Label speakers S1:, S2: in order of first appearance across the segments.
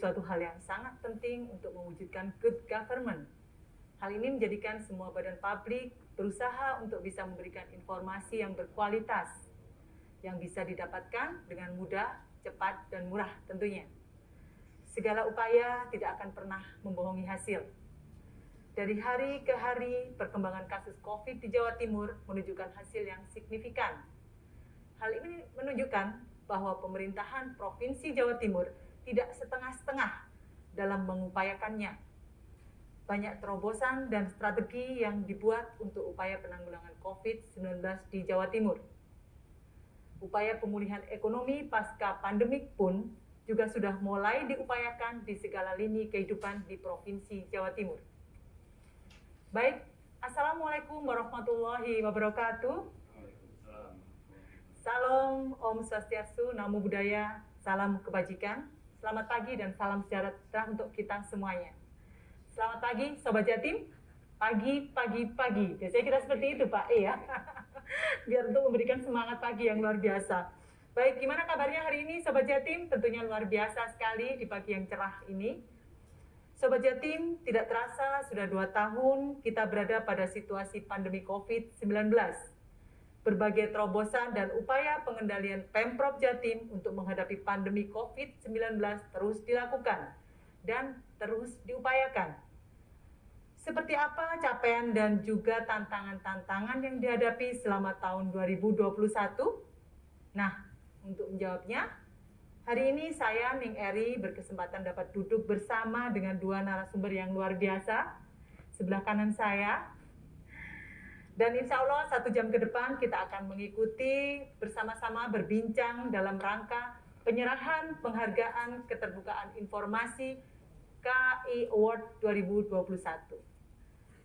S1: suatu hal yang sangat penting untuk mewujudkan good government. Hal ini menjadikan semua badan publik berusaha untuk bisa memberikan informasi yang berkualitas, yang bisa didapatkan dengan mudah, cepat, dan murah tentunya. Segala upaya tidak akan pernah membohongi hasil. Dari hari ke hari, perkembangan kasus COVID di Jawa Timur menunjukkan hasil yang signifikan. Hal ini menunjukkan bahwa pemerintahan Provinsi Jawa Timur tidak setengah-setengah dalam mengupayakannya. Banyak terobosan dan strategi yang dibuat untuk upaya penanggulangan COVID-19 di Jawa Timur. Upaya pemulihan ekonomi pasca pandemik pun juga sudah mulai diupayakan di segala lini kehidupan di Provinsi Jawa Timur. Baik, Assalamualaikum warahmatullahi wabarakatuh. Salam Om Swastiastu, Namo Buddhaya, salam kebajikan. Selamat pagi dan salam sejahtera untuk kita semuanya. Selamat pagi Sobat Jatim. Pagi. Biasanya kita seperti itu Pak E ya. Biar untuk memberikan semangat pagi yang luar biasa. Baik, gimana kabarnya hari ini Sobat Jatim? Tentunya luar biasa sekali di pagi yang cerah ini. Sobat Jatim, tidak terasa sudah 2 tahun kita berada pada situasi pandemi COVID-19. Berbagai terobosan dan upaya pengendalian Pemprov Jatim untuk menghadapi pandemi COVID-19 terus dilakukan dan terus diupayakan. Seperti apa capaian dan juga tantangan-tantangan yang dihadapi selama tahun 2021? Nah, untuk menjawabnya, hari ini saya, Ning Eri, berkesempatan dapat duduk bersama dengan 2 narasumber yang luar biasa. Sebelah kanan saya. Dan insya Allah 1 jam ke depan kita akan mengikuti bersama-sama berbincang dalam rangka penyerahan penghargaan keterbukaan informasi KI Award 2021.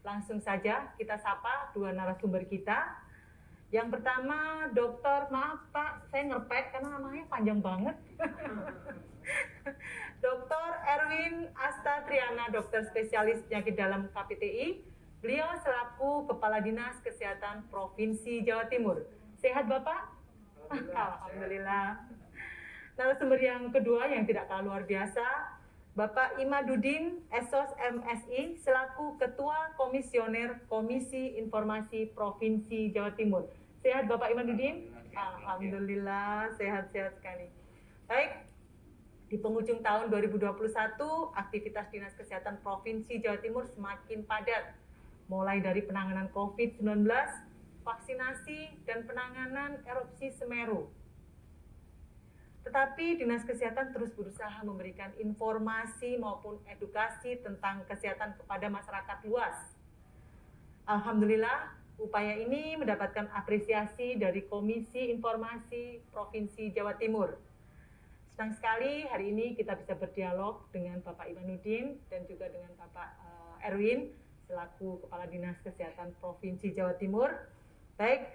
S1: Langsung saja kita sapa 2 narasumber kita. Yang pertama, Dokter, maaf Pak, saya ngerpek karena namanya panjang banget. Dr. Erwin Asta Triana, dokter spesialis penyakit dalam KPTI. Beliau selaku Kepala Dinas Kesehatan Provinsi Jawa Timur. Sehat Bapak? Alhamdulillah. Narasumber yang kedua yang tidak kalah luar biasa, Bapak Imaduddin Esos MSI selaku Ketua Komisioner Komisi Informasi Provinsi Jawa Timur. Sehat Bapak Imaduddin? Alhamdulillah, sehat-sehat sekali. Baik, di penghujung tahun 2021, aktivitas Dinas Kesehatan Provinsi Jawa Timur semakin padat. Mulai dari penanganan COVID-19, vaksinasi, dan penanganan erupsi Semeru. Tetapi Dinas Kesehatan terus berusaha memberikan informasi maupun edukasi tentang kesehatan kepada masyarakat luas. Alhamdulillah, upaya ini mendapatkan apresiasi dari Komisi Informasi Provinsi Jawa Timur. Senang sekali hari ini kita bisa berdialog dengan Bapak Imaduddin dan juga dengan Bapak Erwin selaku Kepala Dinas Kesehatan Provinsi Jawa Timur. Baik,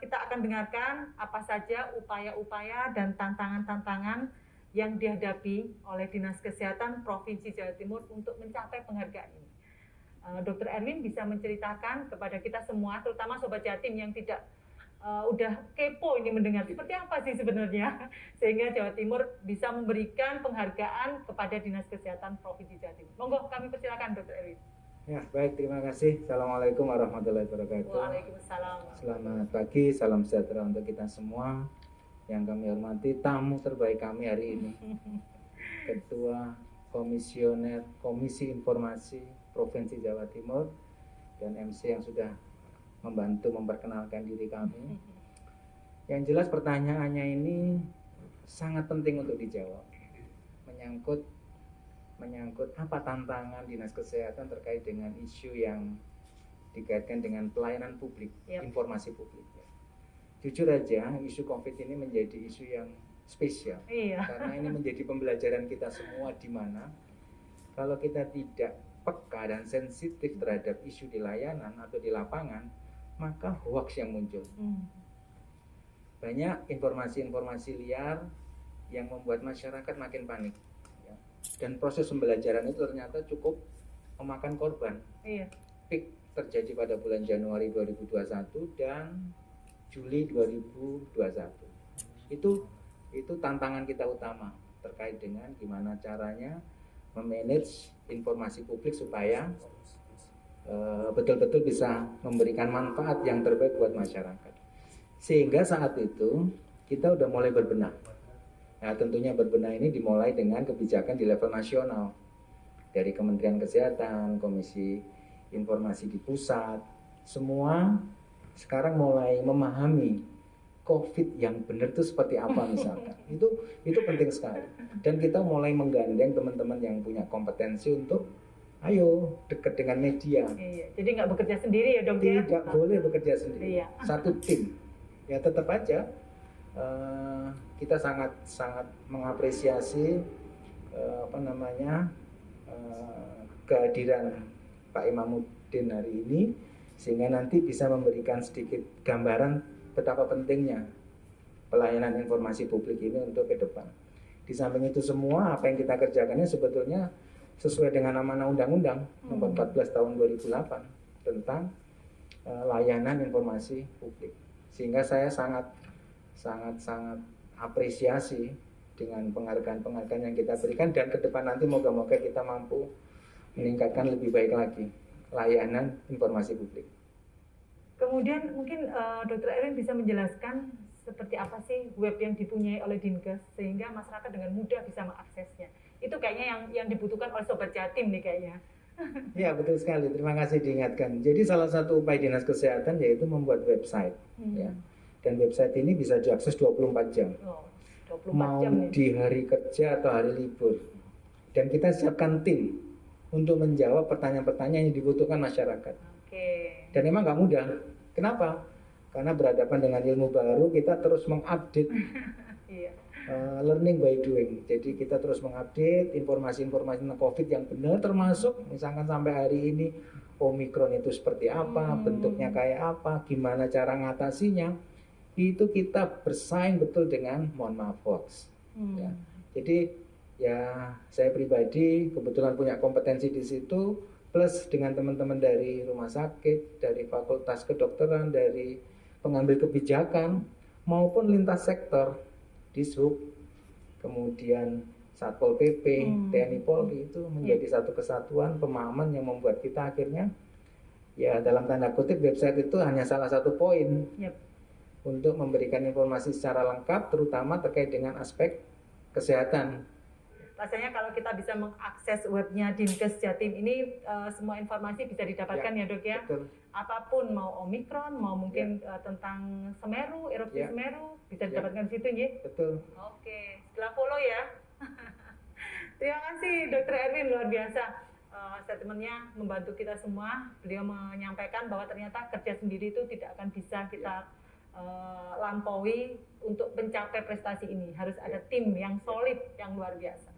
S1: kita akan dengarkan apa saja upaya-upaya dan tantangan-tantangan yang dihadapi oleh Dinas Kesehatan Provinsi Jawa Timur untuk mencapai penghargaan ini. Dr. Erwin bisa menceritakan kepada kita semua, terutama Sobat Jatim yang tidak udah kepo ini mendengar seperti apa sih sebenarnya, sehingga Jawa Timur bisa memberikan penghargaan kepada Dinas Kesehatan Provinsi Jawa Timur. Monggo kami persilakan Dr. Erwin.
S2: Ya, baik, terima kasih. Assalamualaikum warahmatullahi wabarakatuh.
S1: Waalaikumsalam.
S2: Selamat pagi, salam sejahtera untuk kita semua. Yang kami hormati tamu terbaik kami hari ini, Ketua Komisioner Komisi Informasi Provinsi Jawa Timur dan MC yang sudah membantu memperkenalkan diri kami. Yang jelas pertanyaannya ini sangat penting untuk dijawab. Menyangkut apa tantangan Dinas Kesehatan terkait dengan isu yang dikaitkan dengan pelayanan publik, informasi publik. Jujur aja, isu COVID ini menjadi isu yang spesial, karena ini menjadi pembelajaran kita semua, di mana kalau kita tidak peka dan sensitif terhadap isu di layanan atau di lapangan, maka hoax yang muncul. Banyak informasi-informasi liar yang membuat masyarakat makin panik. Dan proses pembelajaran itu ternyata cukup memakan korban. Peak terjadi pada bulan Januari 2021 dan Juli 2021. Itu tantangan kita utama. terkait dengan gimana caranya memanage informasi publik supaya betul-betul bisa memberikan manfaat yang terbaik buat masyarakat. Sehingga saat itu kita udah mulai berbenah. Nah, tentunya berbenah ini dimulai dengan kebijakan di level nasional. Dari Kementerian Kesehatan, Komisi Informasi di pusat, semua sekarang mulai memahami COVID yang benar itu seperti apa misalkan. Itu penting sekali. Dan kita mulai menggandeng teman-teman yang punya kompetensi untuk ayo dekat dengan media.
S1: Iya, jadi nggak bekerja sendiri ya dok ya?
S2: Tidak boleh bekerja sendiri.
S1: Iya.
S2: Satu tim. Ya tetap aja kita sangat mengapresiasi kehadiran Pak Imamuddin hari ini, sehingga nanti bisa memberikan sedikit gambaran betapa pentingnya pelayanan informasi publik ini untuk ke depan. Di samping itu semua apa yang kita kerjakannya sebetulnya sesuai dengan amanah Undang-Undang Nomor 14 Tahun 2008 tentang layanan informasi publik. Sehingga saya sangat apresiasi dengan penghargaan yang kita berikan, dan ke depan nanti moga-moga kita mampu meningkatkan lebih baik lagi layanan informasi publik.
S1: Kemudian mungkin Dr. Erwin bisa menjelaskan seperti apa sih web yang dipunyai oleh Dinkes sehingga masyarakat dengan mudah bisa mengaksesnya. Itu kayaknya yang dibutuhkan oleh Sobat Jatim nih kayaknya.
S2: Ya betul sekali, terima kasih diingatkan. Jadi salah satu upaya Dinas Kesehatan yaitu membuat website. Ya. Dan website ini bisa diakses 24 jam.
S1: Oh, 24
S2: mau
S1: jam
S2: di hari kerja atau hari libur. Dan kita siapkan tim untuk menjawab pertanyaan-pertanyaan yang dibutuhkan masyarakat. Dan memang nggak mudah. Kenapa? Karena berhadapan dengan ilmu baru, kita terus mengupdate learning by doing. Jadi kita terus mengupdate informasi-informasi tentang COVID yang benar, termasuk misalkan sampai hari ini Omikron itu seperti apa, bentuknya kayak apa, gimana cara ngatasinya. Itu kita bersaing betul dengan mohon maaf hoax. Ya. Jadi ya saya pribadi kebetulan punya kompetensi di situ, plus dengan teman-teman dari rumah sakit, dari fakultas kedokteran, dari pengambil kebijakan maupun lintas sektor, Dishub, kemudian Satpol PP, TNI Polri, itu menjadi satu kesatuan pemahaman yang membuat kita akhirnya ya dalam tanda kutip website itu hanya salah satu poin untuk memberikan informasi secara lengkap, terutama terkait dengan aspek kesehatan.
S1: Rasanya kalau kita bisa mengakses webnya Dinkes Jatim ini semua informasi bisa didapatkan ya dok ya.
S2: Betul.
S1: Apapun mau Omikron, mau mungkin tentang Semeru, erupsi Semeru bisa didapatkan di situ ya.
S2: Betul.
S1: Oke, setelah follow ya. Terima kasih Dr. Erwin, luar biasa. Statementnya membantu kita semua. Beliau menyampaikan bahwa ternyata kerja sendiri itu tidak akan bisa kita lampaui untuk mencapai prestasi ini. Harus ada tim yang solid, yang luar biasa.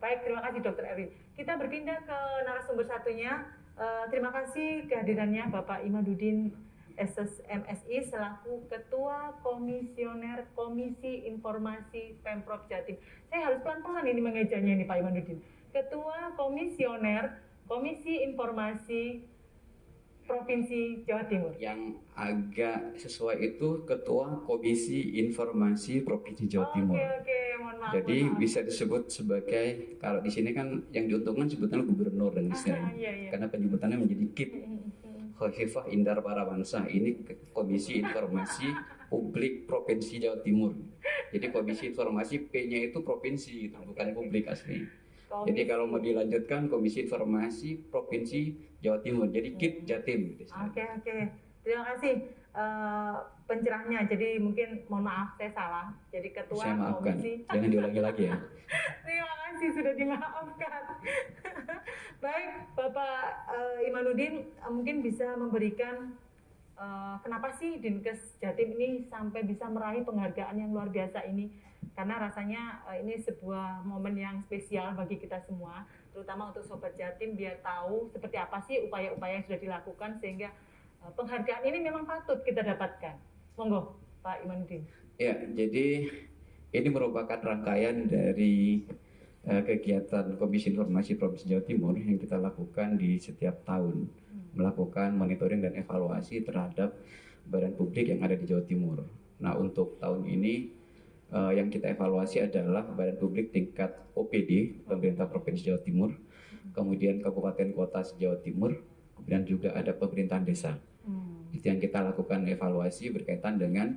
S1: Baik, terima kasih Dr. Erwin. Kita berpindah ke narasumber satunya. Terima kasih kehadirannya Bapak Imamuddin MSI selaku Ketua Komisioner Komisi Informasi Pemprov Jatim. Saya harus pelan-pelan ini mengejanya nih Pak Imamuddin. Ketua Komisioner Komisi Informasi Provinsi Jawa Timur.
S3: Yang agak sesuai itu Ketua Komisi Informasi Provinsi Jawa Timur.
S1: Oke, mohon maaf.
S3: Jadi bisa disebut sebagai, kalau di sini kan yang diuntungkan sebutannya gubernur dan istilahnya. Karena penyebutannya menjadi KIP. Khofifah Indar Parawansa. Ini Komisi Informasi Publik Provinsi Jawa Timur. Jadi Komisi Informasi P-nya itu provinsi, bukan publik asli. Jadi kalau mau dilanjutkan Komisi Informasi Provinsi Jawa Timur, jadi KIP Jatim.
S1: Oke. Terima kasih pencerahnya. Jadi mungkin mohon maaf saya salah. Jadi Ketua
S3: saya maafkan.
S1: Komisi.
S3: Jangan diulangi lagi ya.
S1: Terima kasih sudah dimaafkan. Baik, Bapak Imamuddin mungkin bisa memberikan kenapa sih Dinkes Jatim ini sampai bisa meraih penghargaan yang luar biasa ini? Karena rasanya ini sebuah momen yang spesial bagi kita semua, terutama untuk Sobat Jatim biar tahu seperti apa sih upaya-upaya yang sudah dilakukan sehingga penghargaan ini memang patut kita dapatkan. Monggo, Pak Imamuddin.
S3: Ya, jadi ini merupakan rangkaian dari kegiatan Komisi Informasi Provinsi Jawa Timur yang kita lakukan di setiap tahun, melakukan monitoring dan evaluasi terhadap badan publik yang ada di Jawa Timur. Nah, untuk tahun ini yang kita evaluasi adalah badan publik tingkat OPD pemerintah Provinsi Jawa Timur, kemudian kabupaten kota Jawa Timur, kemudian juga ada pemerintahan desa. Itu yang kita lakukan evaluasi berkaitan dengan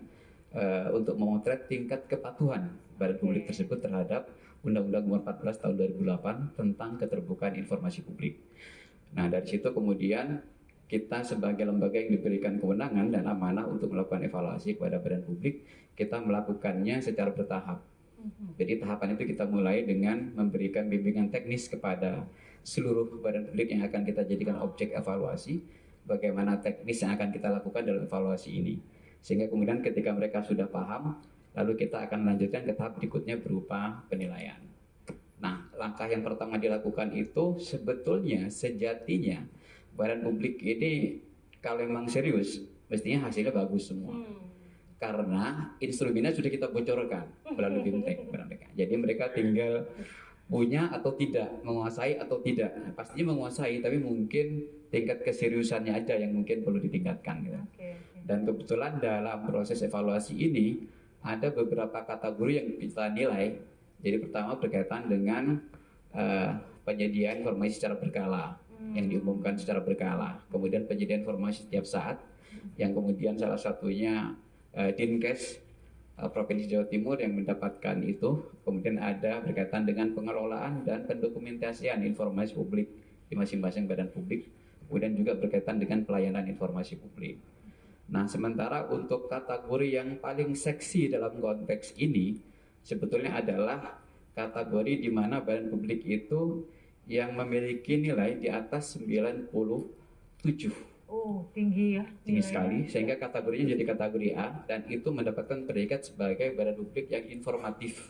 S3: untuk memotret tingkat kepatuhan badan publik tersebut terhadap Undang-Undang Nomor 14 Tahun 2008 tentang keterbukaan informasi publik. Nah, dari situ kemudian kita sebagai lembaga yang diberikan kewenangan dan amanah untuk melakukan evaluasi kepada badan publik, kita melakukannya secara bertahap. Jadi tahapan itu kita mulai dengan memberikan bimbingan teknis kepada seluruh badan publik yang akan kita jadikan objek evaluasi, bagaimana teknis yang akan kita lakukan dalam evaluasi ini. Sehingga kemudian ketika mereka sudah paham, lalu kita akan melanjutkan ke tahap berikutnya berupa penilaian. Nah, langkah yang pertama dilakukan itu sebetulnya sejatinya badan publik ini kalau memang serius, mestinya hasilnya bagus semua. Karena instrumennya sudah kita bocorkan melalui BIMTEK. Jadi mereka tinggal punya atau tidak, menguasai atau tidak. Nah, pastinya menguasai, tapi mungkin tingkat keseriusannya aja yang mungkin perlu ditingkatkan. Gitu. Dan kebetulan dalam proses evaluasi ini ada beberapa kategori yang kita nilai. Jadi pertama berkaitan dengan penyediaan informasi secara berkala yang diumumkan secara berkala. Kemudian penyediaan informasi setiap saat, yang kemudian salah satunya Dinkes Provinsi Jawa Timur yang mendapatkan itu. Kemudian ada berkaitan dengan pengelolaan dan pendokumentasian informasi publik di masing-masing badan publik. Kemudian juga berkaitan dengan pelayanan informasi publik. Nah, sementara untuk kategori yang paling seksi dalam konteks ini sebetulnya adalah kategori di mana badan publik itu yang memiliki nilai di atas 97.
S1: Oh, tinggi ya.
S3: Tinggi sekali, sehingga kategorinya jadi kategori A dan itu mendapatkan predikat sebagai badan publik yang informatif.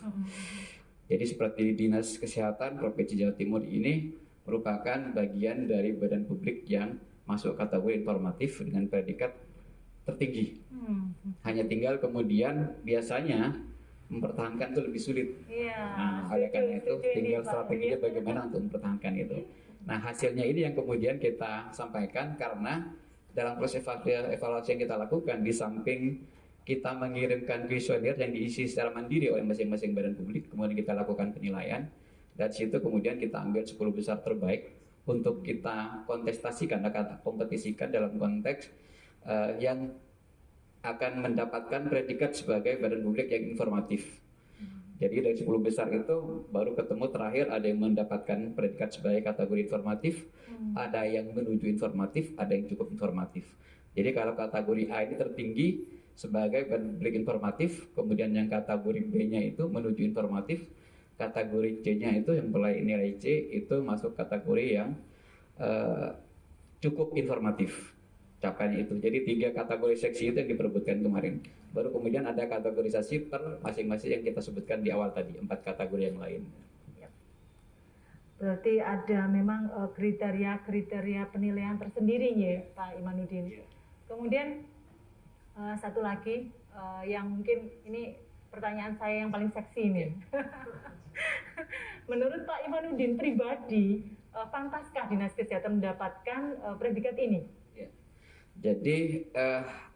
S3: Jadi seperti Dinas Kesehatan Provinsi Jawa Timur ini merupakan bagian dari badan publik yang masuk kategori informatif dengan predikat tertinggi. Hanya tinggal kemudian biasanya mempertahankan itu lebih sulit. Nah, oleh karena itu tinggal strateginya bagaimana untuk mempertahankan itu. Nah, hasilnya ini yang kemudian kita sampaikan karena dalam proses evaluasi yang kita lakukan, di samping kita mengirimkan kuesioner yang diisi secara mandiri oleh masing-masing badan publik, kemudian kita lakukan penilaian. Dari situ kemudian kita ambil 10 besar terbaik untuk kita kontestasikan, kompetisikan dalam konteks yang akan mendapatkan predikat sebagai badan publik yang informatif. Jadi dari 10 besar itu baru ketemu terakhir ada yang mendapatkan predikat sebagai kategori informatif, ada yang menuju informatif, ada yang cukup informatif. Jadi kalau kategori A ini tertinggi sebagai badan publik informatif, kemudian yang kategori B-nya itu menuju informatif, kategori C-nya itu yang mulai nilai C itu masuk kategori yang cukup informatif. Capaian itu. Jadi 3 kategori seksi itu yang diperebutkan kemarin. Baru kemudian ada kategorisasi per masing-masing yang kita sebutkan di awal tadi, 4 kategori yang lain.
S1: Berarti ada memang kriteria-kriteria penilaian tersendiri ya Pak Imanuddin. Kemudian satu lagi yang mungkin ini pertanyaan saya yang paling seksi ini. Menurut Pak Imanuddin pribadi, pantaskah Dinas Kesehatan mendapatkan predikat ini?
S3: Jadi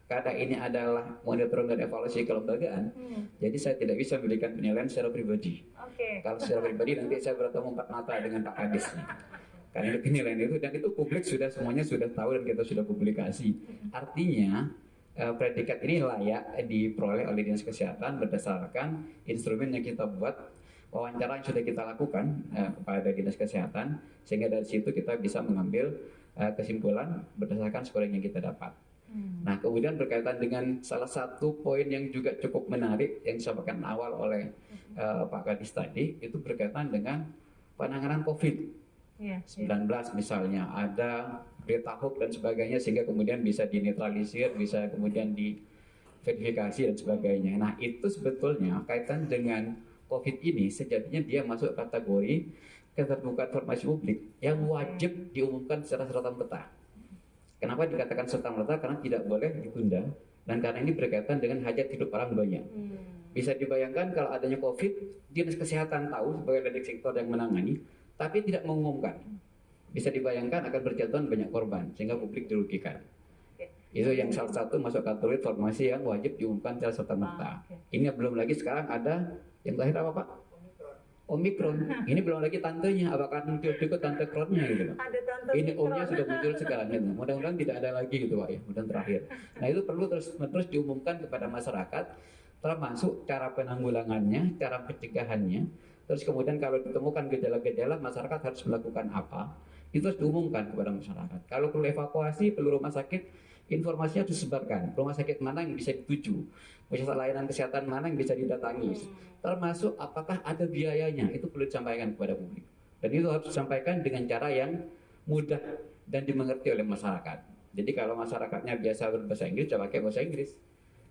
S3: karena ini adalah monitoring dan evaluasi kelembagaan, jadi saya tidak bisa memberikan penilaian secara pribadi. Kalau secara pribadi nanti saya bertemu 4 mata dengan Pak Kadis. Karena ini penilaian itu dan itu publik semuanya sudah tahu dan kita sudah publikasi. Artinya predikat ini layak diperoleh oleh Dinas Kesehatan berdasarkan instrumen yang kita buat, wawancara yang sudah kita lakukan kepada Dinas Kesehatan, sehingga dari situ kita bisa mengambil kesimpulan berdasarkan scoring yang kita dapat. Nah, kemudian berkaitan dengan salah satu poin yang juga cukup menarik yang disampaikan awal oleh Pak Kadis tadi, itu berkaitan dengan penanganan COVID-19 misalnya, ada berita hoax dan sebagainya sehingga kemudian bisa dinetralisir, bisa kemudian diverifikasi dan sebagainya. Nah, itu sebetulnya kaitan dengan COVID ini sejatinya dia masuk kategori keterbukaan informasi publik yang wajib diumumkan secara serta-merta. Kenapa dikatakan serta-merta? Karena tidak boleh ditunda dan karena ini berkaitan dengan hajat hidup orang banyak. Bisa dibayangkan kalau adanya COVID, Dinas Kesehatan tahu sebagai ledek sektor yang menangani, tapi tidak mengumumkan. Bisa dibayangkan akan berjatuhan banyak korban sehingga publik dirugikan. Itu yang salah satu masuk kategori informasi yang wajib diumumkan secara serta-merta. Ini belum lagi sekarang ada yang terakhir apa Pak? Omikron. Ini belum lagi tantenya, apakah nanti ikut tante kronnya gitu Pak?
S1: Ada tante
S3: ini
S1: Omikron.
S3: O-nya sudah muncul sekarang gitu. Mudah-mudahan tidak ada lagi gitu Pak ya, mudah terakhir. Nah itu perlu terus diumumkan kepada masyarakat, termasuk cara penanggulangannya, cara pencegahannya. Terus kemudian kalau ditemukan gejala-gejala, masyarakat harus melakukan apa? Itu harus diumumkan kepada masyarakat. Kalau perlu evakuasi, perlu rumah sakit, informasinya disebarkan. Rumah sakit mana yang bisa dituju, pusat layanan kesehatan mana yang bisa didatangi, termasuk apakah ada biayanya, itu perlu disampaikan kepada publik. Dan itu harus disampaikan dengan cara yang mudah dan dimengerti oleh masyarakat. Jadi kalau masyarakatnya biasa berbahasa Inggris, ya pakai bahasa Inggris.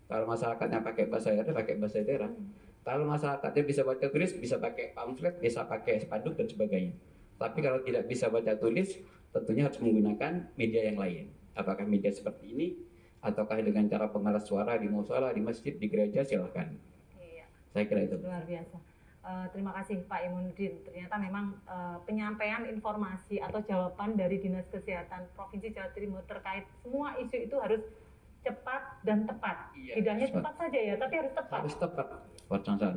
S3: Kalau masyarakatnya pakai bahasa daerah, pakai bahasa daerah. Kalau masyarakatnya bisa baca tulis, bisa pakai pamflet, bisa pakai spanduk dan sebagainya. Tapi kalau tidak bisa baca tulis, tentunya harus menggunakan media yang lain. Apakah media seperti ini, ataukah dengan cara pengeras suara di mushola, di masjid, di gereja, silahkan.
S1: Iya.
S3: Saya kira itu.
S1: Luar biasa. Terima kasih Pak Imanuddin. Ternyata memang penyampaian informasi atau jawaban dari Dinas Kesehatan Provinsi Jawa Timur terkait semua isu itu harus cepat dan tepat.
S3: Iya,
S1: Tidak hanya cepat saja ya, tapi harus tepat.
S3: Harus tepat.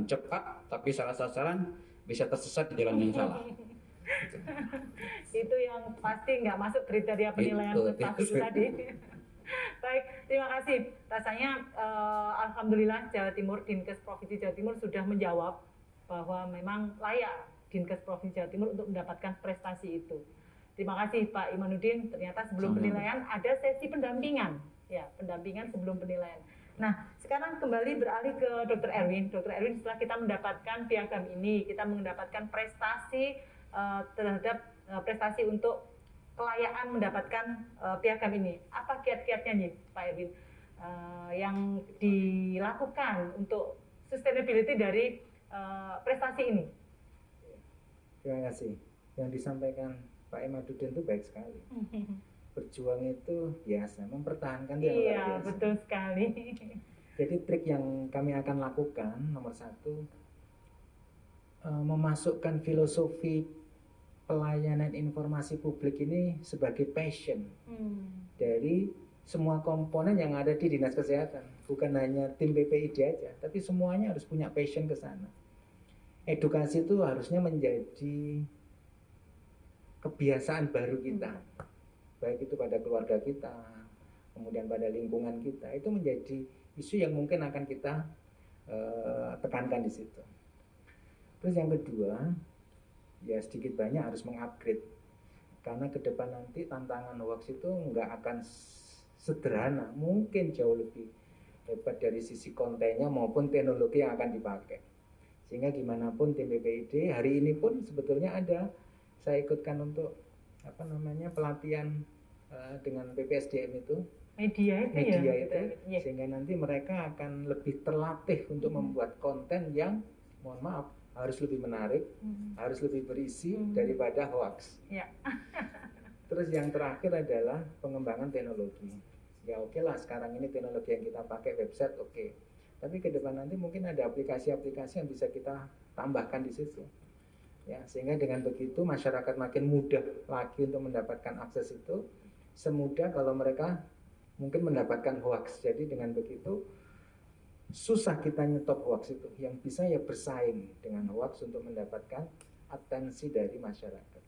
S3: Cepat, tapi salah sasaran bisa tersesat di jalan yang salah.
S1: Itu yang pasti nggak masuk kriteria penilaian prestasi tadi. Baik, terima kasih. Rasanya alhamdulillah Jawa Timur, Dinkes Provinsi Jawa Timur sudah menjawab bahwa memang layak Dinkes Provinsi Jawa Timur untuk mendapatkan prestasi itu. Terima kasih Pak Imanuddin. Ternyata sebelum penilaian ada sesi pendampingan, ya pendampingan sebelum penilaian. Nah, sekarang kembali beralih ke Dr. Erwin. Dr. Erwin, setelah kita mendapatkan piagam ini, kita mendapatkan prestasi terhadap prestasi untuk kelayakan mendapatkan piagam ini. Apa kiat-kiatnya nih Pak Erwin yang dilakukan untuk sustainability dari prestasi ini?
S2: Terima kasih. Yang disampaikan Pak Imanuddin itu baik sekali. Berjuang itu biasa, mempertahankan itu yang luar biasa.
S1: Iya, betul sekali.
S2: Jadi trik yang kami akan lakukan nomor satu, memasukkan filosofi pelayanan informasi publik ini sebagai passion dari semua komponen yang ada di Dinas Kesehatan. Bukan hanya tim PPID aja, tapi semuanya harus punya passion ke sana. Edukasi itu harusnya menjadi kebiasaan baru kita. Baik itu pada keluarga kita, kemudian pada lingkungan kita, itu menjadi isu yang mungkin akan kita tekankan di situ. Terus yang kedua, ya sedikit banyak harus mengupgrade, karena ke depan nanti tantangan hoax itu nggak akan sederhana, mungkin jauh lebih hebat dari sisi kontennya maupun teknologi yang akan dipakai. Sehingga gimana pun tim BPID hari ini pun sebetulnya ada, saya ikutkan untuk pelatihan dengan PPSDM itu
S1: media
S2: itu ya. Sehingga nanti mereka akan lebih terlatih untuk membuat konten yang mohon maaf harus lebih menarik, harus lebih berisi daripada hoax.
S1: Ya.
S2: Terus yang terakhir adalah pengembangan teknologi. Ya oke lah, sekarang ini teknologi yang kita pakai website oke. Tapi ke depan nanti mungkin ada aplikasi-aplikasi yang bisa kita tambahkan di situ. Ya, sehingga dengan begitu masyarakat makin mudah lagi untuk mendapatkan akses itu, semudah kalau mereka mungkin mendapatkan hoax. Jadi dengan begitu susah kita nyetop hoax itu. Yang bisa ya bersaing dengan hoax untuk mendapatkan atensi dari masyarakat.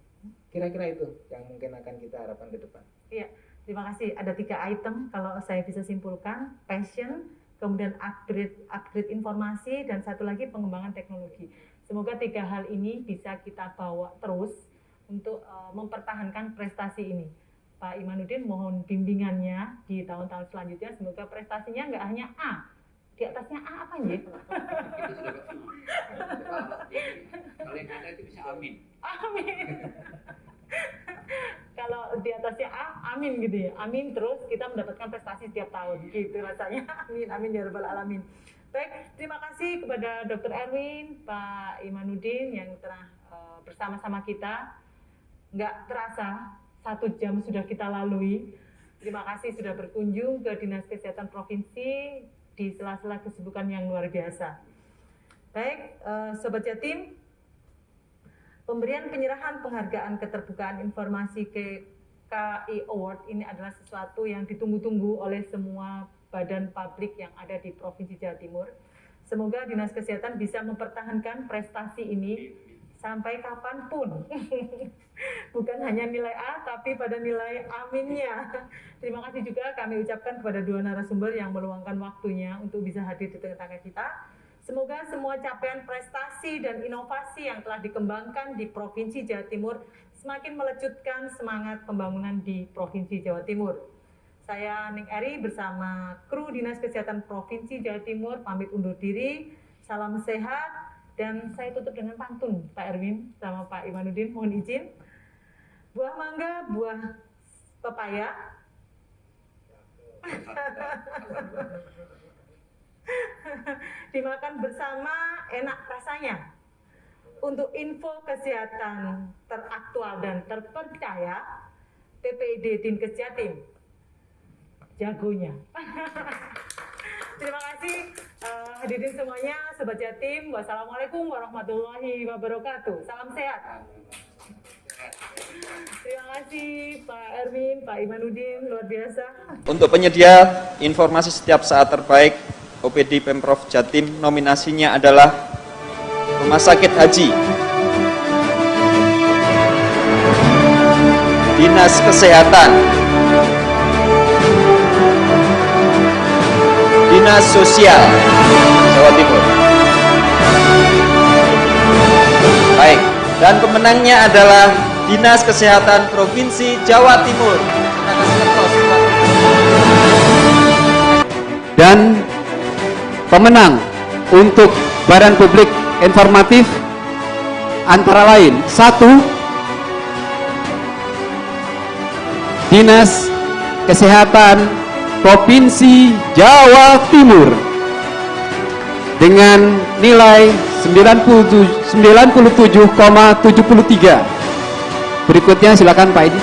S2: Kira-kira itu yang mungkin akan kita harapkan ke depan.
S1: Iya, terima kasih. Ada 3 item kalau saya bisa simpulkan: passion, kemudian upgrade informasi, dan satu lagi pengembangan teknologi. Semoga 3 hal ini bisa kita bawa terus untuk mempertahankan prestasi ini. Pak Imanuddin, mohon bimbingannya di tahun-tahun selanjutnya. Semoga prestasinya nggak hanya A. Di atasnya A apa ya?
S3: Kalau yang ada itu bisa amin.
S1: Amin. Kalau di atasnya A, amin gitu ya. Amin, terus kita mendapatkan prestasi setiap tahun. Gitu rasanya. Amin, amin ya rabbal alamin. Baik, terima kasih kepada Dr. Erwin, Pak Imanuddin yang telah bersama-sama kita. Nggak terasa 1 jam sudah kita lalui. Terima kasih sudah berkunjung ke Dinas Kesehatan Provinsi di sela-sela kesibukan yang luar biasa. Baik, Sobat Jatim, pemberian penyerahan penghargaan keterbukaan informasi ke KI Award ini adalah sesuatu yang ditunggu-tunggu oleh semua badan publik yang ada di Provinsi Jawa Timur. Semoga Dinas Kesehatan bisa mempertahankan prestasi ini sampai kapanpun. Bukan hanya nilai A, tapi pada nilai aminnya. Terima kasih juga kami ucapkan kepada dua narasumber yang meluangkan waktunya untuk bisa hadir di tengah-tengah kita. Semoga semua capaian prestasi dan inovasi yang telah dikembangkan di Provinsi Jawa Timur semakin melecutkan semangat pembangunan di Provinsi Jawa Timur. Saya Ning Eri bersama kru Dinas Kesehatan Provinsi Jawa Timur pamit undur diri. Salam sehat. Dan saya tutup dengan pantun Pak Erwin sama Pak Imanuddin, mohon izin. Buah mangga, buah pepaya. Dimakan bersama, enak rasanya. Untuk info kesehatan teraktual dan terpercaya, PPID Dinkes Jatim, jagonya. Terima kasih hadirin semuanya, Sobat Jatim. Wassalamualaikum warahmatullahi wabarakatuh. Salam sehat. Terima kasih Pak Erwin, Pak Imanuddin, luar biasa.
S4: Untuk penyedia informasi setiap saat terbaik OPD Pemprov Jatim, nominasinya adalah Rumah Sakit Haji, Dinas Kesehatan, Dinas Sosial Jawa Timur. Baik, dan pemenangnya adalah Dinas Kesehatan Provinsi Jawa Timur.
S5: Dan pemenang untuk Badan Publik Informatif antara lain: 1. Dinas Kesehatan Provinsi Jawa Timur dengan nilai 97,73. Berikutnya silakan Pak Edi.